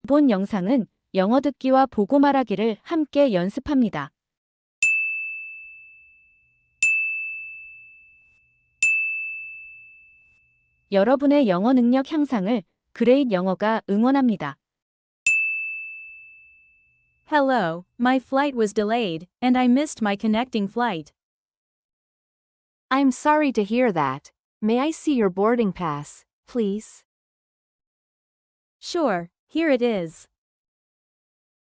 본 영상은 영어 듣기와 보고 말하기를 함께 연습합니다. 여러분의 영어 능력 향상을 그레잇영어가 응원합니다. Hello, my flight was delayed, and I missed my connecting flight. I'm sorry to hear that. May I see your boarding pass, please? Sure, here it is.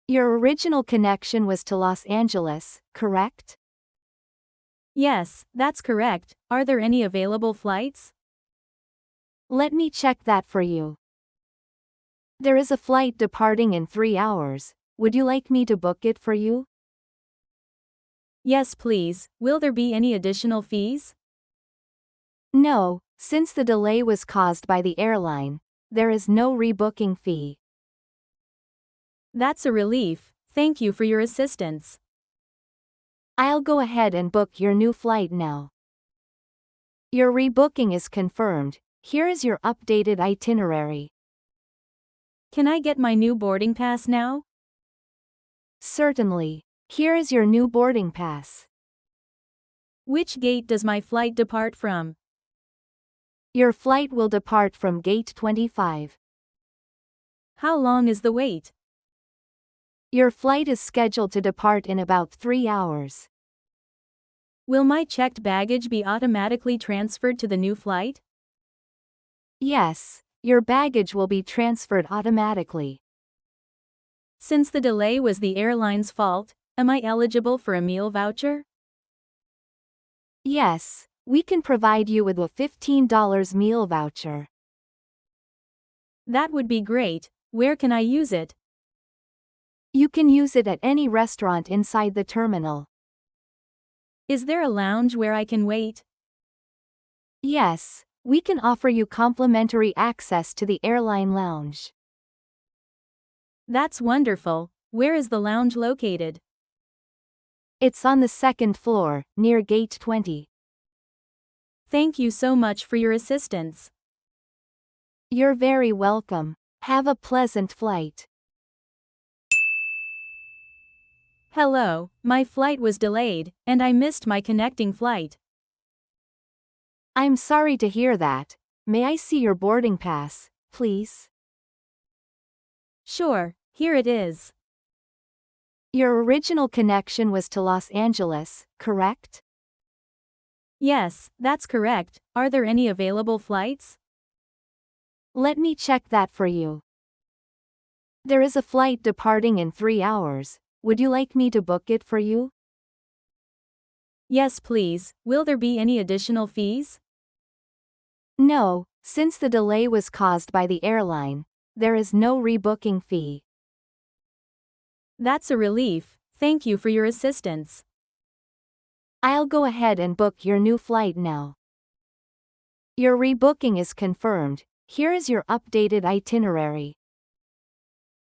Your original connection was to Los Angeles, correct? Yes, that's correct. Are there any available flights? Let me check that for you. There is a flight departing in 3 hours. Would you like me to book it for you? Yes, please. Will there be any additional fees? No, since the delay was caused by the airline, there is no rebooking fee. That's a relief. Thank you for your assistance. I'll go ahead and book your new flight now. Your rebooking is confirmed. Here is your updated itinerary. Can I get my new boarding pass now? Certainly. Here is your new boarding pass. Which gate does my flight depart from? Your flight will depart from gate 25. How long is the wait? Your flight is scheduled to depart in about 3 hours. Will my checked baggage be automatically transferred to the new flight? Yes, your baggage will be transferred automatically. Since the delay was the airline's fault, am I eligible for a meal voucher? Yes, we can provide you with a $15 meal voucher. That would be great. Where can I use it? You can use it at any restaurant inside the terminal. Is there a lounge where I can wait? Yes, we can offer you complimentary access to the airline lounge. That's wonderful. Where is the lounge located? It's on the 2nd floor, near gate 20. Thank you so much for your assistance. You're very welcome. Have a pleasant flight. Hello, my flight was delayed, and I missed my connecting flight. I'm sorry to hear that. May I see your boarding pass, please? Sure, here it is. Your original connection was to Los Angeles, correct? Yes, that's correct. Are there any available flights? Let me check that for you. There is a flight departing in 3 hours. Would you like me to book it for you? Yes, please. Will there be any additional fees? No, since the delay was caused by the airline, there is no rebooking fee. That's a relief. Thank you for your assistance. I'll go ahead and book your new flight now. Your rebooking is confirmed. Here is your updated itinerary.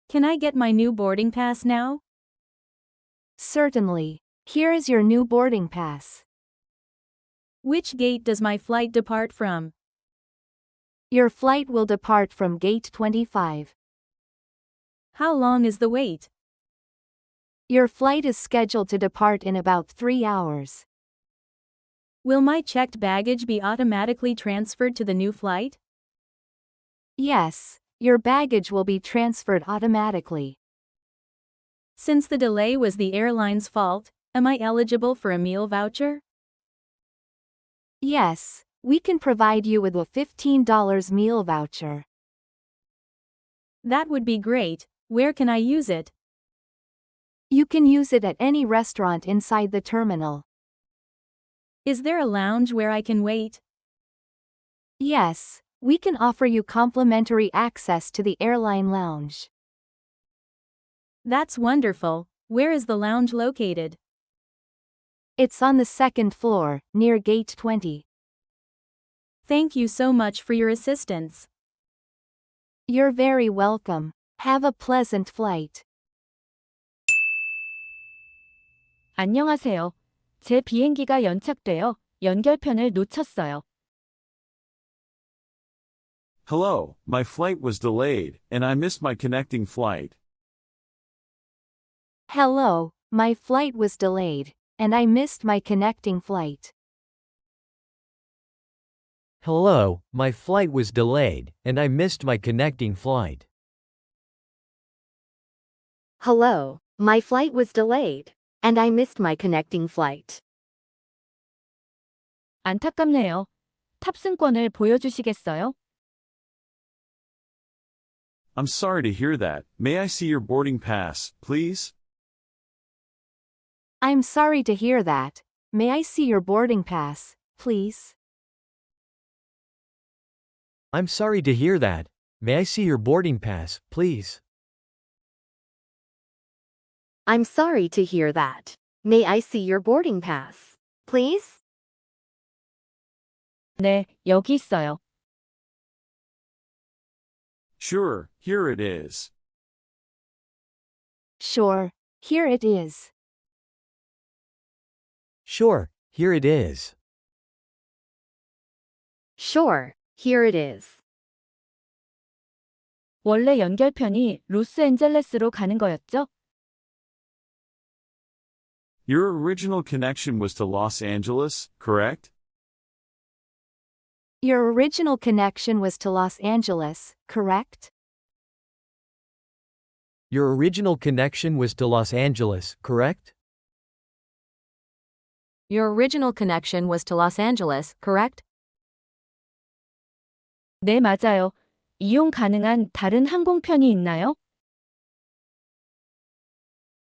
Can I get my new boarding pass now? Certainly. Here is your new boarding pass. Which gate does my flight depart from? Your flight will depart from gate 25. How long is the wait? Your flight is scheduled to depart in about 3 hours. Will my checked baggage be automatically transferred to the new flight? Yes, your baggage will be transferred automatically. Since the delay was the airline's fault, am I eligible for a meal voucher? Yes, we can provide you with a $15 meal voucher. That would be great. Where can I use it? You can use it at any restaurant inside the terminal. Is there a lounge where I can wait? Yes, we can offer you complimentary access to the airline lounge. That's wonderful. Where is the lounge located? It's on the 2nd floor, near gate 20. Thank you so much for your assistance. You're very welcome. Have a pleasant flight. 안녕하세요. 제 비행기가 연착되어 연결편을 놓쳤어요. Hello, my flight was delayed, and I missed my connecting flight. Hello, my flight was delayed, and I missed my connecting flight. Hello, my flight was delayed, and I missed my connecting flight. Hello, my flight was delayed, and I missed my connecting flight. 안타깝네요. 탑승권을 보여주시겠어요? I'm sorry to hear that. May I see your boarding pass, please? I'm sorry to hear that. May I see your boarding pass, please? I'm sorry to hear that. May I see your boarding pass, please? I'm sorry to hear that. May I see your boarding pass, please? 네, 여기 있어요. Sure, here it is. Sure, here it is. Sure, here it is. Sure, here it is. 원래 연결편이 로스앤젤레스로 가는 거였죠? Your original connection was to Los Angeles, correct? Your original connection was to Los Angeles, correct? Your original connection was to Los Angeles, correct? Your original connection was to Los Angeles, correct? 네, 맞아요. 이용 가능한 다른 항공편이 있나요?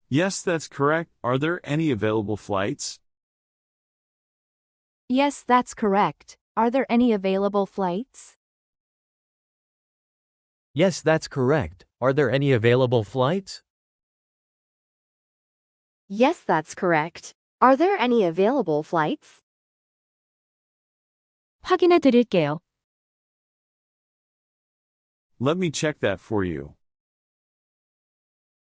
Yes, that's correct. Are there any available flights? Yes, that's correct. Are there any available flights? Yes, that's correct. Are there any available flights? Yes, that's correct. Are there any available flights? 확인해 드릴게요. Let me check that for you.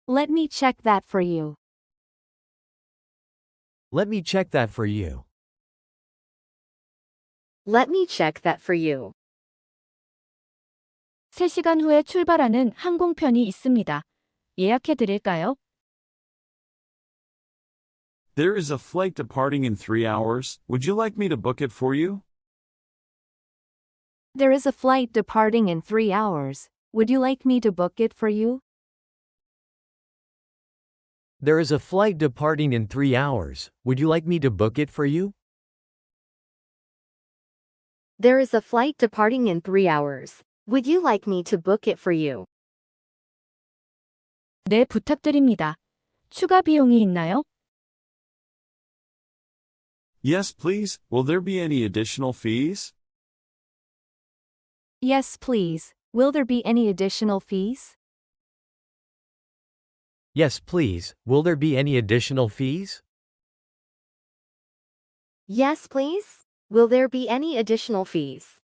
Let me check that for you. Let me check that for you. Let me check that for you. 3시간 후에 출발하는 항공편이 있습니다. 예약해 드릴까요? There is a flight departing in 3 hours. Would you like me to book it for you? There is a flight departing in 3 hours. Would you like me to book it for you? There is a flight departing in 3 hours. Would you like me to book it for you? There is a flight departing in 3 hours. Would you like me to book it for you? 네, 부탁드립니다. 추가 비용이 있나요? Yes, please. Will there be any additional fees? Yes, please. Will there be any additional fees? Yes, please. Will there be any additional fees? Yes, please. Will there be any additional fees?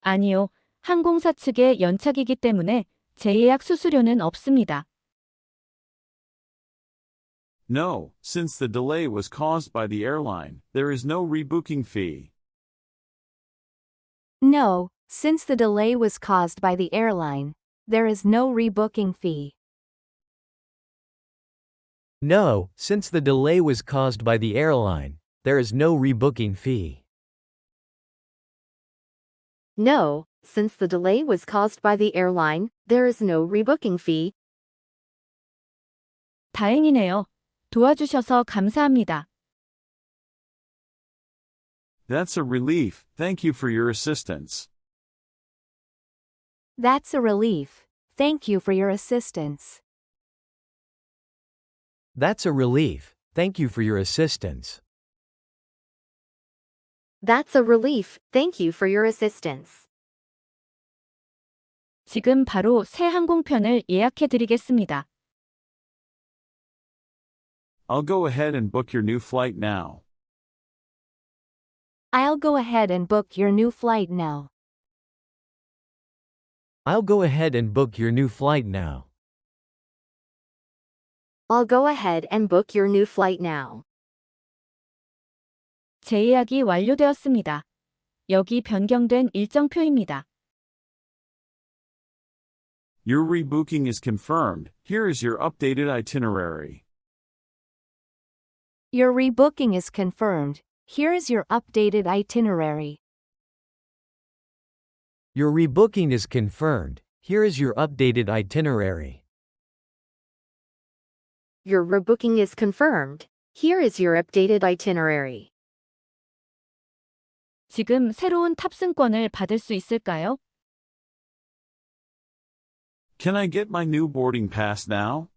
아니요. 항공사 측의 연착이기 때문에 재예약 수수료는 없습니다. No, since the delay was caused by the airline, there is no rebooking fee. No, since the delay was caused by the airline, there is no rebooking fee. No, since the delay was caused by the airline, there is no rebooking fee. No, since the delay was caused by the airline, there is no rebooking fee. 다행이네요. 도와주셔서 감사합니다. That's a relief. Thank you for your assistance. That's a relief. Thank you for your assistance. That's a relief. Thank you for your assistance. That's a relief. Thank you for your assistance. 지금 바로 새 항공편을 예약해 드리겠습니다. I'll go ahead and book your new flight now. I'll go ahead and book your new flight now. I'll go ahead and book your new flight now. I'll go ahead and book your new flight now. 재예약이 완료되었습니다. 여기 변경된 일정표입니다. Your rebooking is confirmed. Here is your updated itinerary. Your rebooking is confirmed. Here is your updated itinerary. Your rebooking is confirmed. Here is your updated itinerary. Your rebooking is confirmed. Here is your updated itinerary. 지금 새로운 탑승권을 받을 수 있을까요? Can I get my new boarding pass now?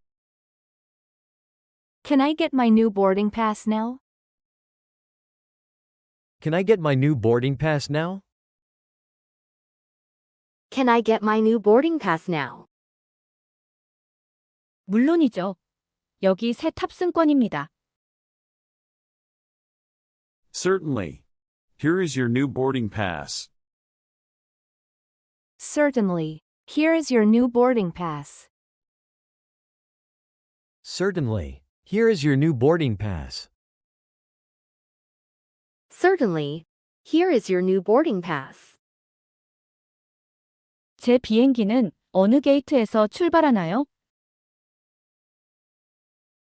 Can I get my new boarding pass now? Can I get my new boarding pass now? Can I get my new boarding pass now? 물론이죠. 여기 새 탑승권입니다. Certainly. Here is your new boarding pass. Certainly. Here is your new boarding pass. Certainly. Here is your new boarding pass. Certainly. Here is your new boarding pass. 제 비행기는 어느 게이트에서 출발하나요?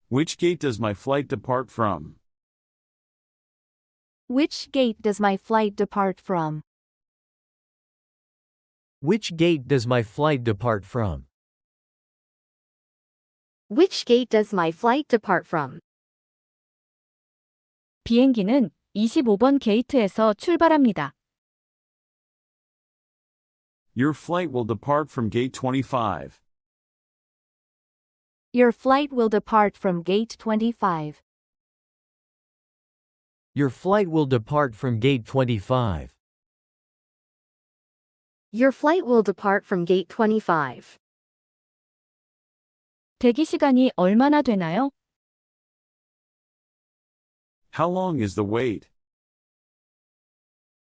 Which gate does my flight depart from? Which gate does my flight depart from? Which gate does my flight depart from? Which gate does my flight depart from? 비행기는 25번 게이트에서 출발합니다. Your flight will depart from gate 25. Your flight will depart from gate 25. Your flight will depart from gate 25. Your flight will depart from gate 25. 대기 시간이 얼마나 되나요? How long is the wait?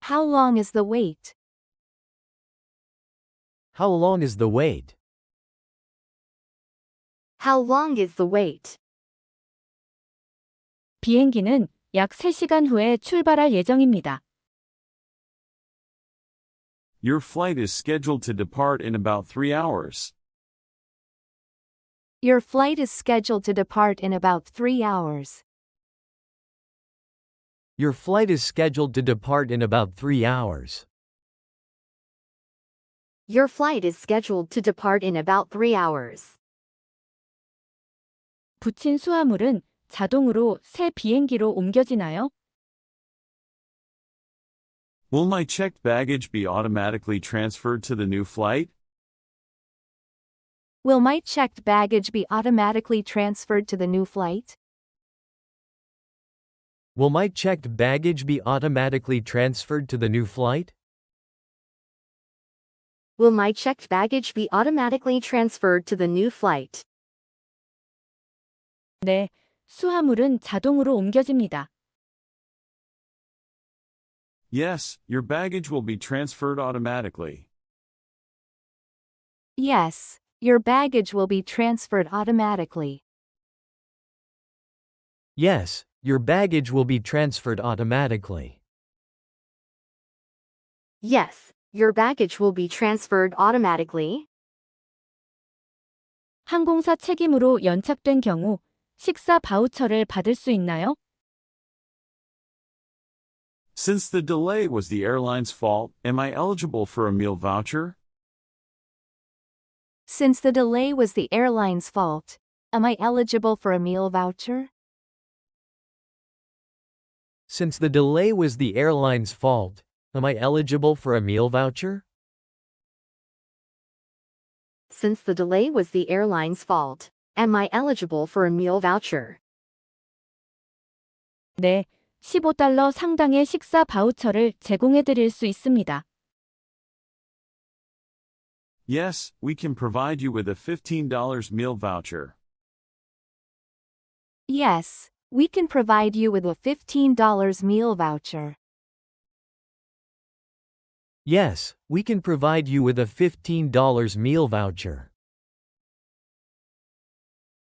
How long is the wait? How long is the wait? How long is the wait? 비행기는 약 3시간 후에 출발할 예정입니다. Your flight is scheduled to depart in about 3 hours. Your flight is scheduled to depart in about 3 hours. Your flight is scheduled to depart in about 3 hours. Your flight is scheduled to depart in about 3 hours. 붙인 수화물은 자동으로 새 비행기로 옮겨지나요? Will my checked baggage be automatically transferred to the new flight? Will my checked baggage be automatically transferred to the new flight? Will my checked baggage be automatically transferred to the new flight? Will my checked baggage be automatically transferred to the new flight? 네, 수화물은 자동으로 옮겨집니다. Yes, your baggage will be transferred automatically. Yes, your baggage will be transferred automatically. Yes, your baggage will be transferred automatically. Yes, your baggage will be transferred automatically. 항공사 책임으로 연착된 경우 식사 바우처를 받을 수 있나요? Since the delay was the airline's fault, am I eligible for a meal voucher? Since the delay was the airline's fault, am I eligible for a meal voucher? Since the delay was the airline's fault, am I eligible for a meal voucher? Since the delay was the airline's fault, am I eligible for a meal voucher? 네, $15 상당의 식사 바우처를 제공해 드릴 수 있습니다. Yes, we can provide you with a $15 meal voucher. Yes, we can provide you with a $15 meal voucher. Yes, we can provide you with a $15 meal voucher.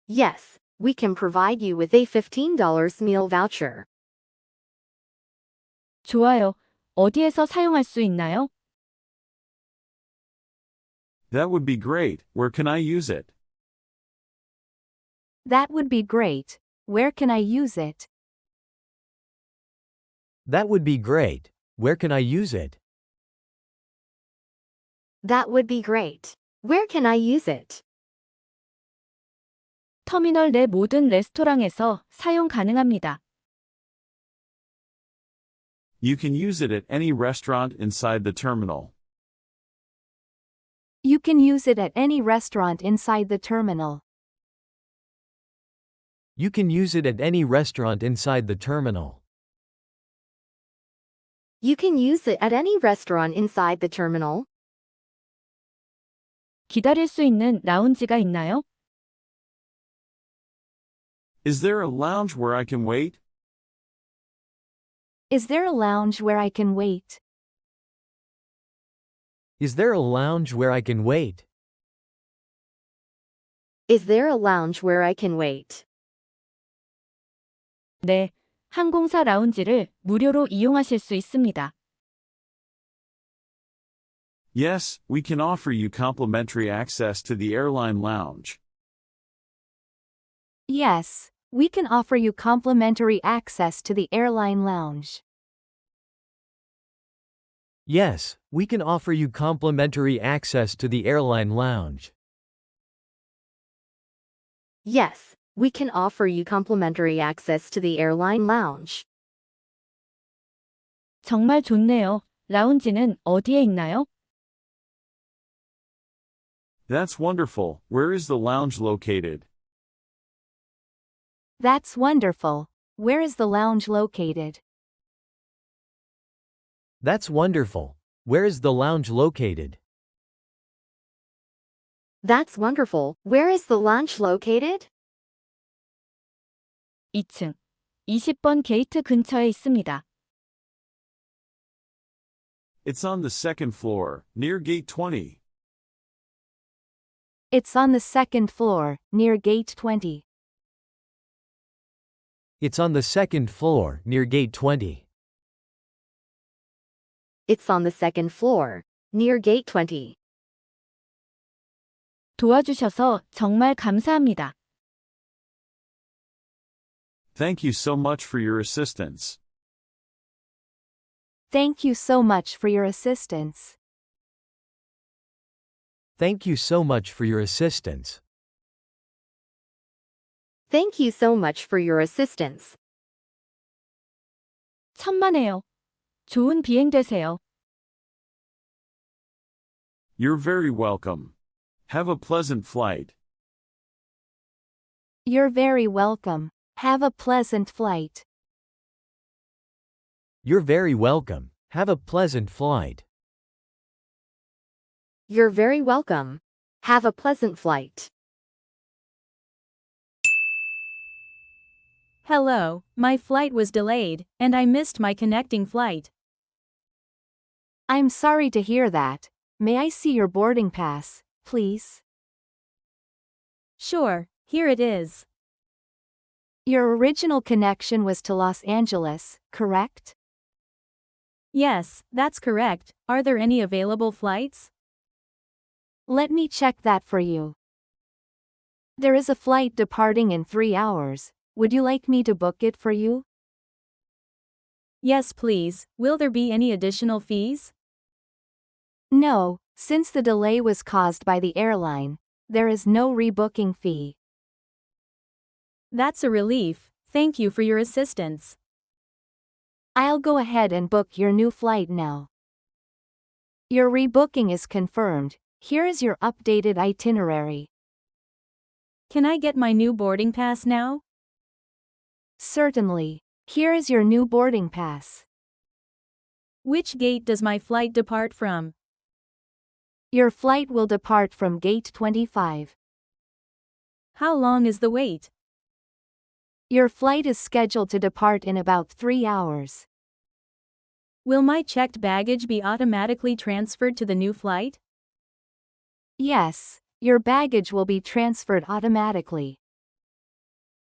Yes, we can provide you with a $15 meal voucher. 좋아요. 어디에서 사용할 수 있나요? That would be great. Where can I use it? That would be great. Where can I use it? That would be great. Where can I use it? That would be great. Where can I use it? 터미널 내 모든 레스토랑에서 사용 가능합니다. You can use it at any restaurant inside the terminal. You can use it at any restaurant inside the terminal. You can use it at any restaurant inside the terminal. You can use it at any restaurant inside the terminal. 기다릴 수 있는 라운지가 있나요? Is there a lounge where I can wait? Is there a lounge where I can wait? Is there a lounge where I can wait? Is there a lounge where I can wait? 네, 항공사 라운지를 무료로 이용하실 수 있습니다. Yes, we can offer you complimentary access to the airline lounge. Yes, we can offer you complimentary access to the airline lounge. Yes, we can offer you complimentary access to the airline lounge. Yes, we can offer you complimentary access to the airline lounge. 정말 좋네요. 라운지는 어디에 있나요? That's wonderful. Where is the lounge located? That's wonderful. Where is the lounge located? That's wonderful. Where is the lounge located? That's wonderful. Where is the lounge located? 2층. 20번 게이트 근처에 있습니다. It's on the second floor, near gate 20. It's on the second floor, near gate 20. It's on the second floor, near gate 20. It's on the second floor, near gate 20. 도와주셔서 정말 감사합니다. Thank you so much for your assistance. Thank you so much for your assistance. Thank you so much for your assistance. Thank you so much for your assistance. 천만에요. 좋은 비행 되세요. You're very welcome. Have a pleasant flight. You're very welcome. Have a pleasant flight. You're very welcome. Have a pleasant flight. You're very welcome. Have a pleasant flight. Hello, my flight was delayed, and I missed my connecting flight. I'm sorry to hear that. May I see your boarding pass, please? Sure, here it is. Your original connection was to Los Angeles, correct? Yes, that's correct. Are there any available flights? Let me check that for you. There is a flight departing in 3 hours. Would you like me to book it for you? Yes, please. Will there be any additional fees? No, since the delay was caused by the airline, there is no rebooking fee. That's a relief. Thank you for your assistance. I'll go ahead and book your new flight now. Your rebooking is confirmed. Here is your updated itinerary. Can I get my new boarding pass now? Certainly. Here is your new boarding pass. Which gate does my flight depart from? Your flight will depart from gate 25. How long is the wait? Your flight is scheduled to depart in about 3 hours. Will my checked baggage be automatically transferred to the new flight? Yes, your baggage will be transferred automatically.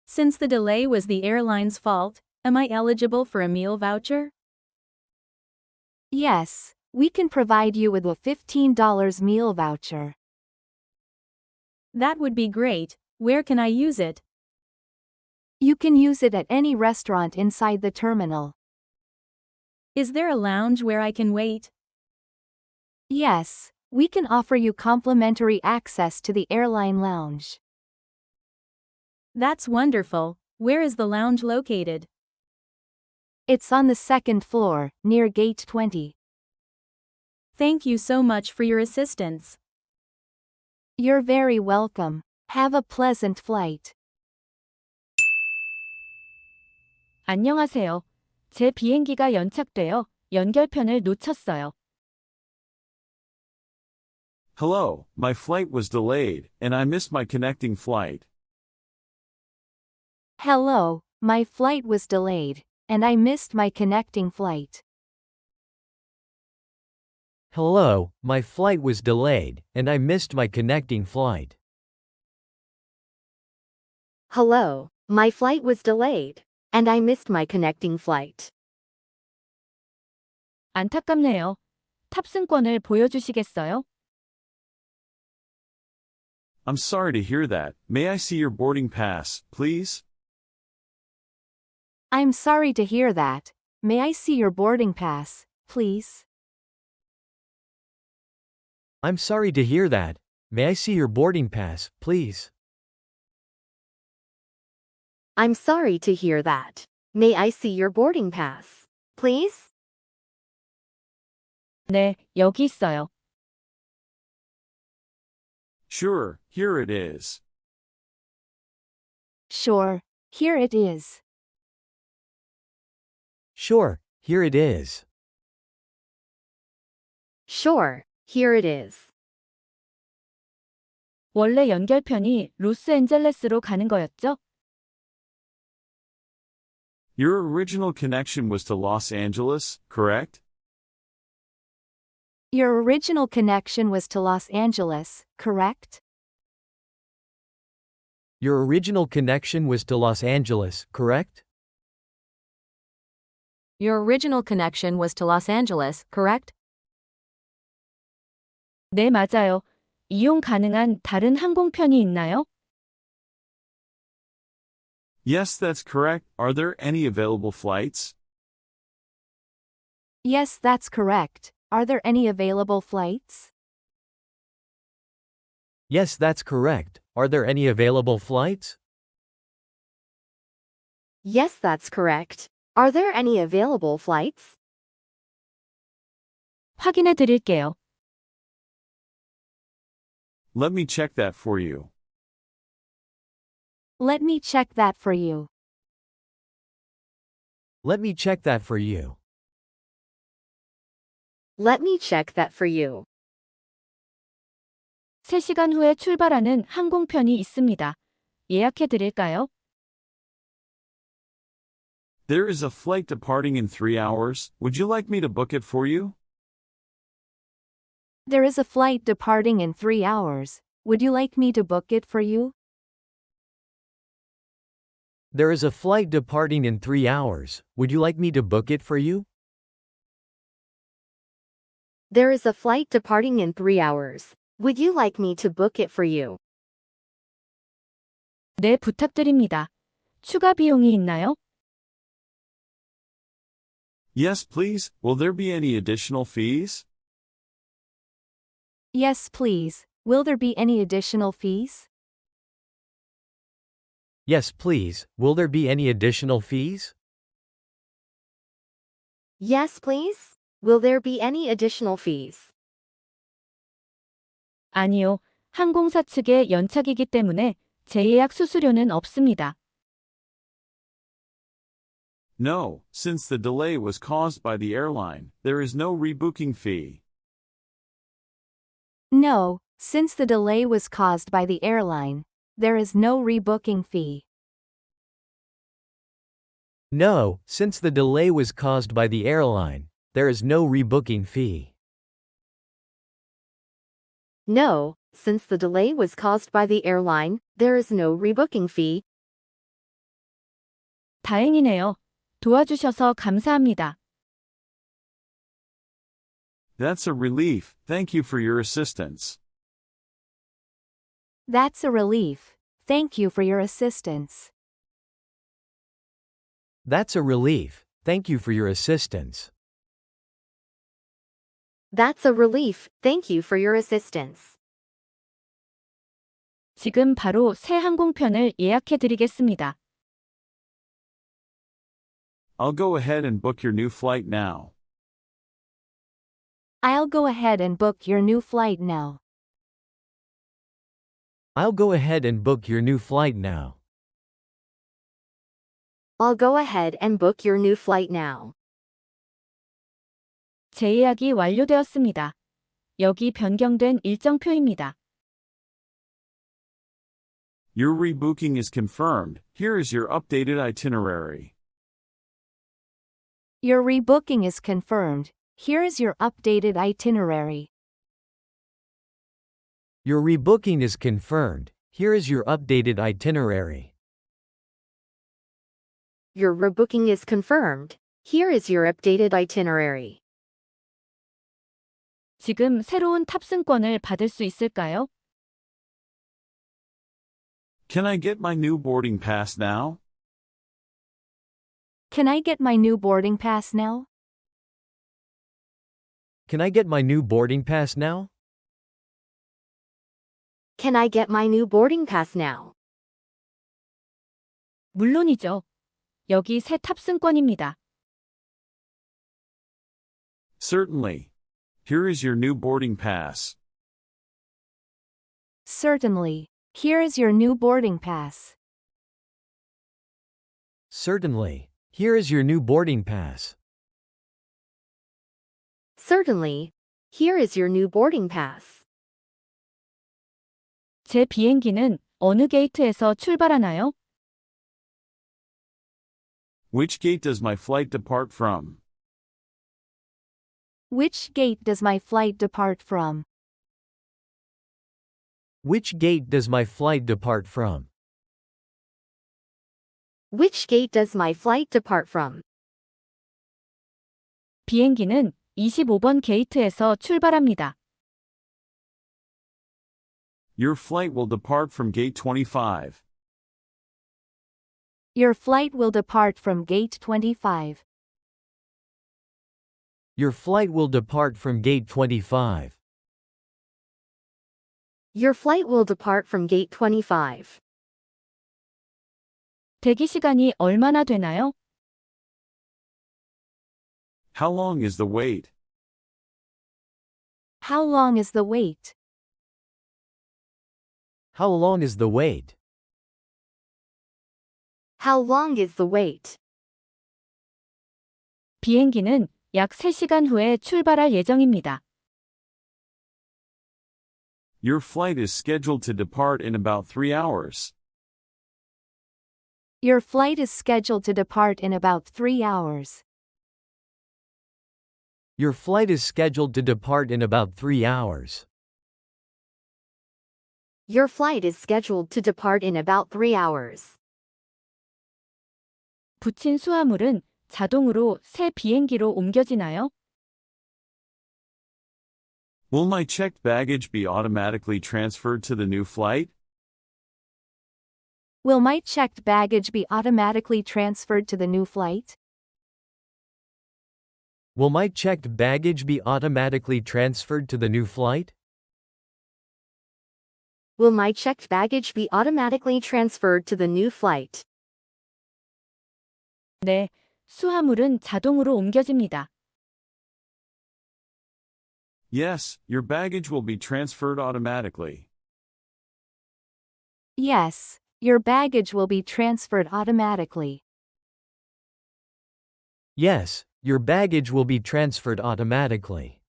Since the delay was the airline's fault, am I eligible for a meal voucher? Yes, we can provide you with a $15 meal voucher. That would be great. Where can I use it? You can use it at any restaurant inside the terminal. Is there a lounge where I can wait? Yes, we can offer you complimentary access to the airline lounge. That's wonderful. Where is the lounge located? It's on the second floor, near gate 20. Thank you so much for your assistance. You're very welcome. Have a pleasant flight. 안녕하세요. 제 비행기가 연착되어 연결편을 놓쳤어요. Hello, my flight was delayed, and I missed my connecting flight. Hello, my flight was delayed, and I missed my connecting flight. Hello, my flight was delayed, and I missed my connecting flight. Hello, my flight was delayed, and I missed my connecting flight. 안타깝네요. 탑승권을 보여주시겠어요? I'm sorry to hear that. May I see your boarding pass, please? I'm sorry to hear that. May I see your boarding pass, please? I'm sorry to hear that. May I see your boarding pass, please? I'm sorry to hear that. May I see your boarding pass, please? 네, 여기 있어요. Sure, here it is. Sure, here it is. Sure, here it is. Sure, here it is. 원래 연결편이 로스앤젤레스로 가는 거였죠? Your original connection was to Los Angeles, correct? Your original connection was to Los Angeles, correct? Your original connection was to Los Angeles, correct? Your original connection was to Los Angeles, correct? 네, 맞아요. 이용 가능한 다른 항공편이 있나요? Yes, that's correct. Are there any available flights? Yes, that's correct. Are there any available flights? Yes, that's correct. Are there any available flights? Yes, that's correct. Are there any available flights? 확인해 드릴게요. Let me check that for you. Let me check that for you. Let me check that for you. Let me check that for you. 3시간 후에 출발하는 항공편이 있습니다. 예약해 드릴까요? There is a flight departing in 3 hours. Would you like me to book it for you? There is a flight departing in 3 hours. Would you like me to book it for you? There is a flight departing in 3 hours. Would you like me to book it for you? There is a flight departing in 3 hours. Would you like me to book it for you? 네, 부탁드립니다. 추가 비용이 있나요? Yes, please. Will there be any additional fees? Yes, please. Will there be any additional fees? Yes, please. Will there be any additional fees? Yes, please. Will there be any additional fees? 아니요. 항공사 측의 연착이기 때문에 재예약 수수료는 없습니다. No, since the delay was caused by the airline, there is no rebooking fee. No, since the delay was caused by the airline, there is no rebooking fee. No, since the delay was caused by the airline, there is no rebooking fee. No, since the delay was caused by the airline, there is no rebooking fee. 다행이네요. 도와주셔서 감사합니다. That's a relief, thank you for your assistance. That's a relief. Thank you for your assistance. That's a relief. Thank you for your assistance. That's a relief, thank you for your assistance. 지금 바로 새 항공편을 예약해 드리겠습니다. I'll go ahead and book your new flight now. I'll go ahead and book your new flight now. I'll go ahead and book your new flight now. I'll go ahead and book your new flight now. 재예약이 완료되었습니다. 여기 변경된 일정표입니다. Your rebooking is confirmed. Here is your updated itinerary. Your rebooking is confirmed. Here is your updated itinerary. Your rebooking is confirmed. Here is your updated itinerary. Your rebooking is confirmed. Here is your updated itinerary. 지금 새로운 탑승권을 받을 수 있을까요? Can I get my new boarding pass now? Can I get my new boarding pass now? Can I get my new boarding pass now? Can I get my new boarding pass now? 물론이죠. 여기 새 탑승권입니다. Certainly. Here is your new boarding pass. Certainly. Here is your new boarding pass. Certainly. Here is your new boarding pass. Certainly. Here is your new boarding pass. 제 비행기는 어느 게이트에서 출발하나요? Which gate does my flight depart from? Which gate does my flight depart from? Which gate does my flight depart from? Which gate does my flight depart from? 비행기는 25번 게이트에서 출발합니다. Your flight will depart from gate 25. Your flight will depart from gate 25. Your flight will depart from gate 25. Your flight will depart from gate 25. 대기 시간이 얼마나 되나요? How long is the wait? How long is the wait? How long is the wait? How long is the wait? 비행기는 약 3시간 후에 출발할 예정입니다. Your flight is scheduled to depart in about 3 hours. Your flight is scheduled to depart in about 3 hours. Your flight is scheduled to depart in about 3 hours. Your flight is scheduled to depart in about 3 hours. 붙인 수화물은 자동으로 새 비행기로 옮겨지나요? Will my checked baggage be automatically transferred to the new flight? Will my checked baggage be automatically transferred to the new flight? Will my checked baggage be automatically transferred to the new flight? Will my checked baggage be automatically transferred to the new flight? 네, 수화물은 자동으로 옮겨집니다. Yes, your baggage will be transferred automatically. Yes, your baggage will be transferred automatically. Yes, your baggage will be transferred automatically.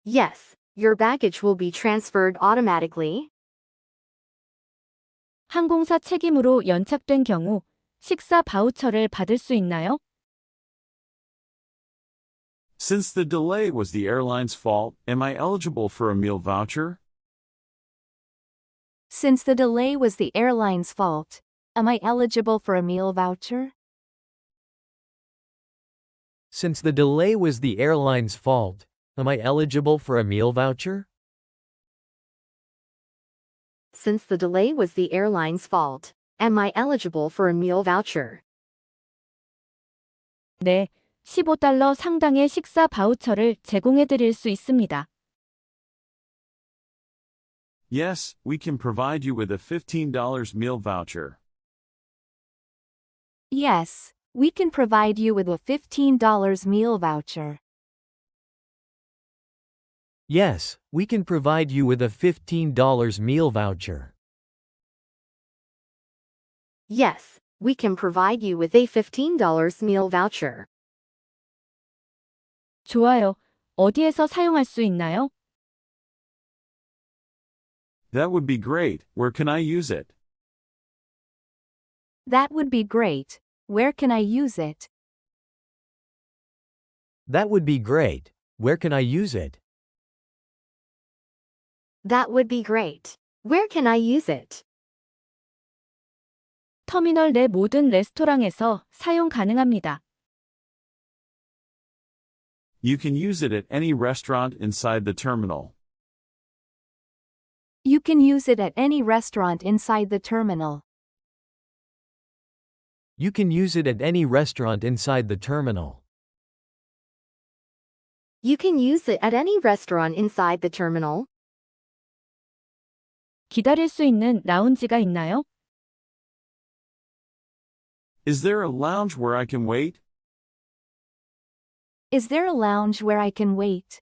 Yes, your baggage will be transferred automatically. 항공사 책임으로 연착된 경우 식사 바우처를 받을 수 있나요? Since the delay was the airline's fault, am I eligible for a meal voucher? Since the delay was the airline's fault, am I eligible for a meal voucher? since the delay was the airline's fault, am I eligible for a meal voucher? Since the delay was the airline's fault, am I eligible for a meal voucher? 네, $15 상당의 식사 바우처를 제공해 드릴 수 있습니다. Yes, we can provide you with a $15 meal voucher. Yes, we can provide you with a $15 meal voucher. Yes, we can provide you with a $15 meal voucher. Yes, we can provide you with a $15 meal voucher. 좋아요. 어디에서 사용할 수 있나요? That would be great. Where can I use it? That would be great. Where can I use it? That would be great. Where can I use it? That would be great. Where can I use it? 터미널 내 모든 레스토랑에서 사용 가능합니다. You can use it at any restaurant inside the terminal. You can use it at any restaurant inside the terminal. You can use it at any restaurant inside the terminal. You can use it at any restaurant inside the terminal. 기다릴 수 있는 라운지가 있나요? Is there a lounge where I can wait? Is there a lounge where I can wait?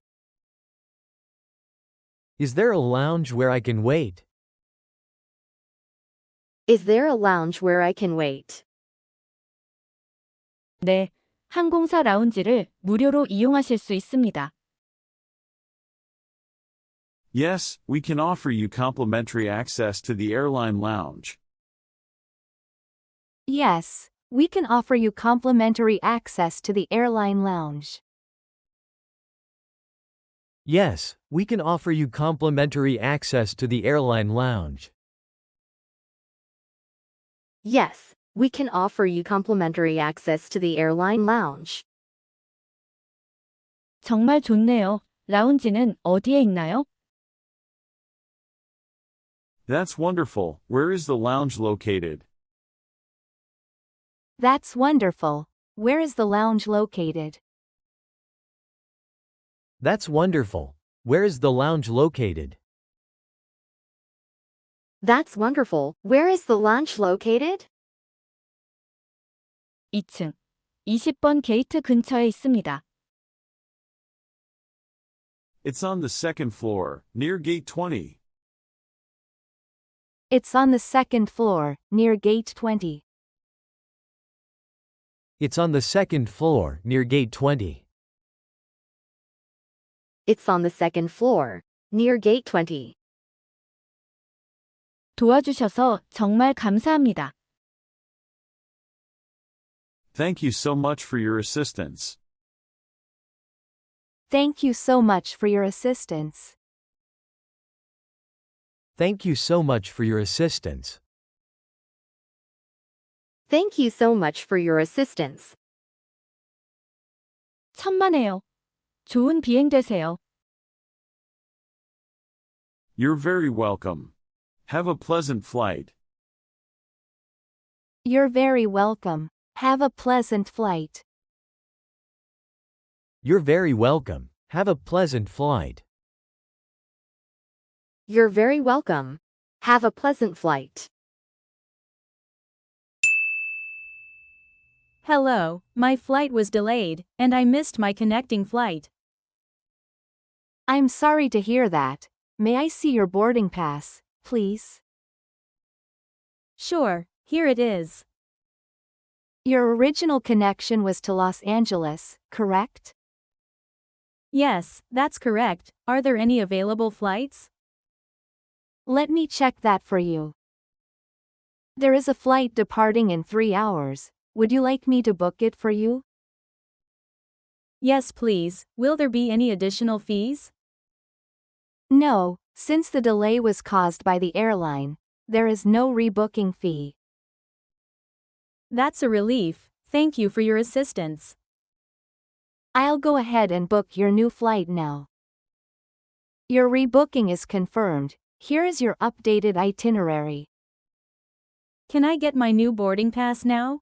Is there a lounge where I can wait? Is there a lounge where I can wait? 네, 항공사 라운지를 무료로 이용하실 수 있습니다. Yes, we can offer you complimentary access to the airline lounge. Yes, we can offer you complimentary access to the airline lounge. Yes, we can offer you complimentary access to the airline lounge. Yes, we can offer you complimentary access to the airline lounge. 정말 좋네요. 라운지는 어디에 있나요? That's wonderful. Where is the lounge located? That's wonderful. Where is the lounge located? That's wonderful. Where is the lounge located? That's wonderful. Where is the lounge located? 2층. 20번 게이트 근처에 있습니다. It's on the second floor, near gate 20. It's on the second floor, near gate 20. It's on the second floor, near gate 20. It's on the second floor, near gate 20. 도와주셔서 정말 감사합니다. Thank you so much for your assistance. Thank you so much for your assistance. Thank you so much for your assistance. Thank you so much for your assistance. 천만에요. 좋은 비행 되세요. You're very welcome. Have a pleasant flight. You're very welcome. Have a pleasant flight. You're very welcome. Have a pleasant flight. You're very welcome. Have a pleasant flight. Hello, my flight was delayed, and I missed my connecting flight. I'm sorry to hear that. May I see your boarding pass, please? Sure, here it is. Your original connection was to Los Angeles, correct? Yes, that's correct. Are there any available flights? Let me check that for you. There is a flight departing in 3 hours. Would you like me to book it for you? Yes, please. Will there be any additional fees? No, since the delay was caused by the airline, there is no rebooking fee. That's a relief. Thank you for your assistance. I'll go ahead and book your new flight now. Your rebooking is confirmed. Here is your updated itinerary. Can I get my new boarding pass now?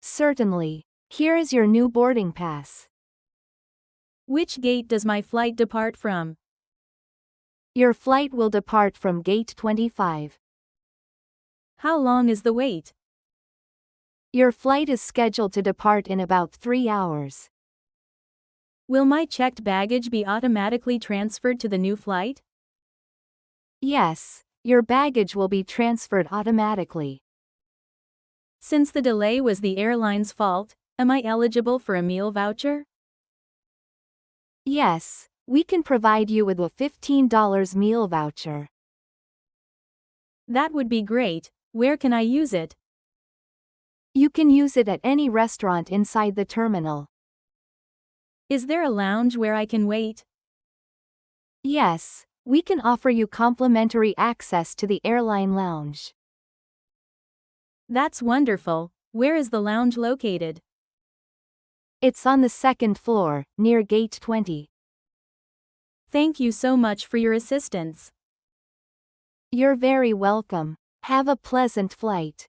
Certainly. Here is your new boarding pass. Which gate does my flight depart from? Your flight will depart from gate 25. How long is the wait? Your flight is scheduled to depart in about 3 hours. Will my checked baggage be automatically transferred to the new flight? Yes, your baggage will be transferred automatically. Since the delay was the airline's fault, am I eligible for a meal voucher? Yes, we can provide you with a $15 meal voucher. That would be great. Where can I use it? You can use it at any restaurant inside the terminal. Is there a lounge where I can wait? Yes, we can offer you complimentary access to the airline lounge. That's wonderful. Where is the lounge located? It's on the second floor, near gate 20. Thank you so much for your assistance. You're very welcome. Have a pleasant flight.